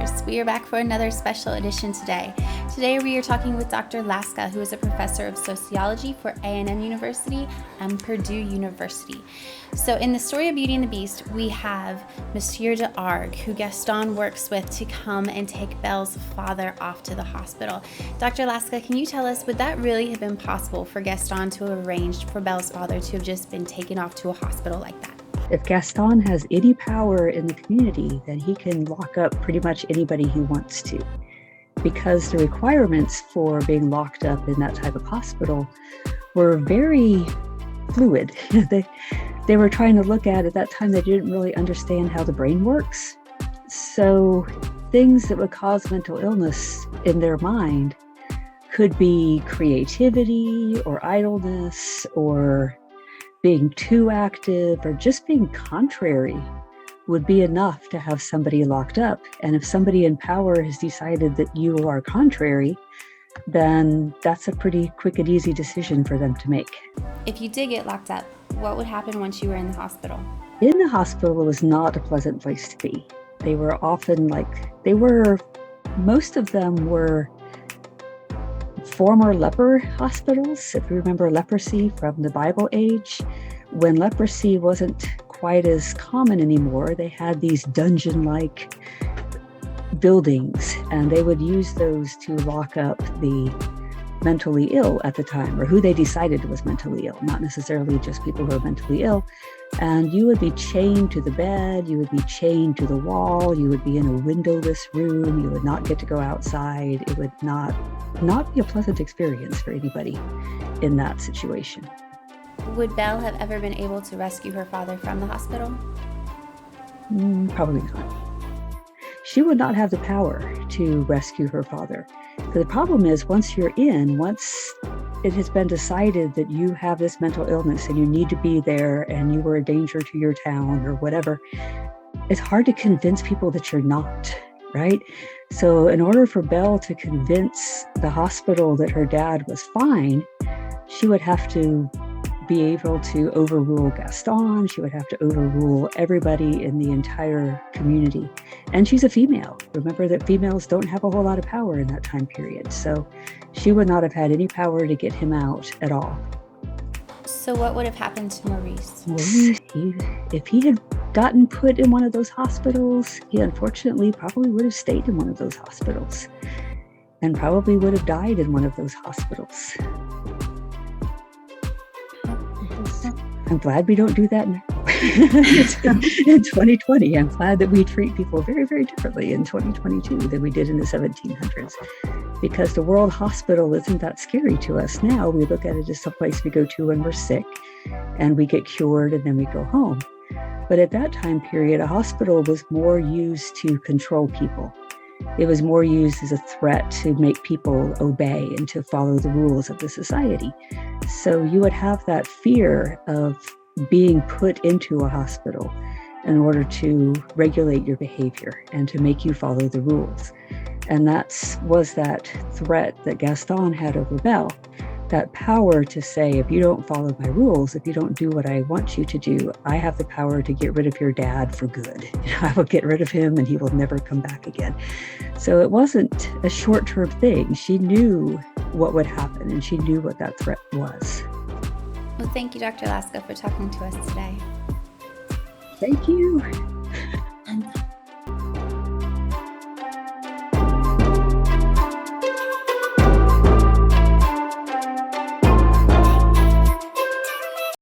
listeners. We are back for another special edition today. Today we are talking with Dr. Laska, who is a professor of sociology for A&M University and Purdue University. So in the story of Beauty and the Beast, we have Monsieur D'Arque, who Gaston works with to come and take Belle's father off to the hospital. Dr. Laska, can you tell us, would that really have been possible for Gaston to have arranged for Belle's father to have just been taken off to a hospital like that? If Gaston has any power in the community, then he can lock up pretty much anybody he wants to. Because the requirements for being locked up in that type of hospital were very fluid. They were trying to look at that time, they didn't really understand how the brain works. So things that would cause mental illness in their mind could be creativity or idleness or being too active or just being contrary would be enough to have somebody locked up. And if somebody in power has decided that you are contrary, then that's a pretty quick and easy decision for them to make. If you did get locked up, what would happen once you were in the hospital? In the hospital was not a pleasant place to be. They were often most of them were former leper hospitals. If you remember leprosy from the Bible age, when leprosy wasn't quite as common anymore, they had these dungeon-like buildings, and they would use those to lock up the mentally ill at the time, or who they decided was mentally ill, not necessarily just people who are mentally ill. And you would be chained to the bed, you would be chained to the wall, you would be in a windowless room, you would not get to go outside. It would not be a pleasant experience for anybody in that situation. Would Belle have ever been able to rescue her father from the hospital? Probably not. She would not have the power to rescue her father. The problem is once it has been decided that you have this mental illness and you need to be there and you were a danger to your town or whatever, it's hard to convince people that you're not, right? So in order for Belle to convince the hospital that her dad was fine, she would have to be able to overrule Gaston. She would have to overrule everybody in the entire community. And she's a female. Remember that females don't have a whole lot of power in that time period. So she would not have had any power to get him out at all. So what would have happened to Maurice? If he had gotten put in one of those hospitals, he unfortunately probably would have stayed in one of those hospitals and probably would have died in one of those hospitals. I'm glad we don't do that now. In 2020, I'm glad that we treat people very, very differently in 2022 than we did in the 1700s, because the World Hospital isn't that scary to us now. We look at it as some place we go to when we're sick and we get cured and then we go home. But at that time period, a hospital was more used to control people. It was more used as a threat to make people obey and to follow the rules of the society. So you would have that fear of being put into a hospital in order to regulate your behavior and to make you follow the rules. And was that threat that Gaston had over Belle, that power to say, if you don't follow my rules, if you don't do what I want you to do, I have the power to get rid of your dad for good. I will get rid of him and he will never come back again. So it wasn't a short-term thing. She knew what would happen and she knew what that threat was. Well, thank you, Dr. Laska, for talking to us today. Thank you.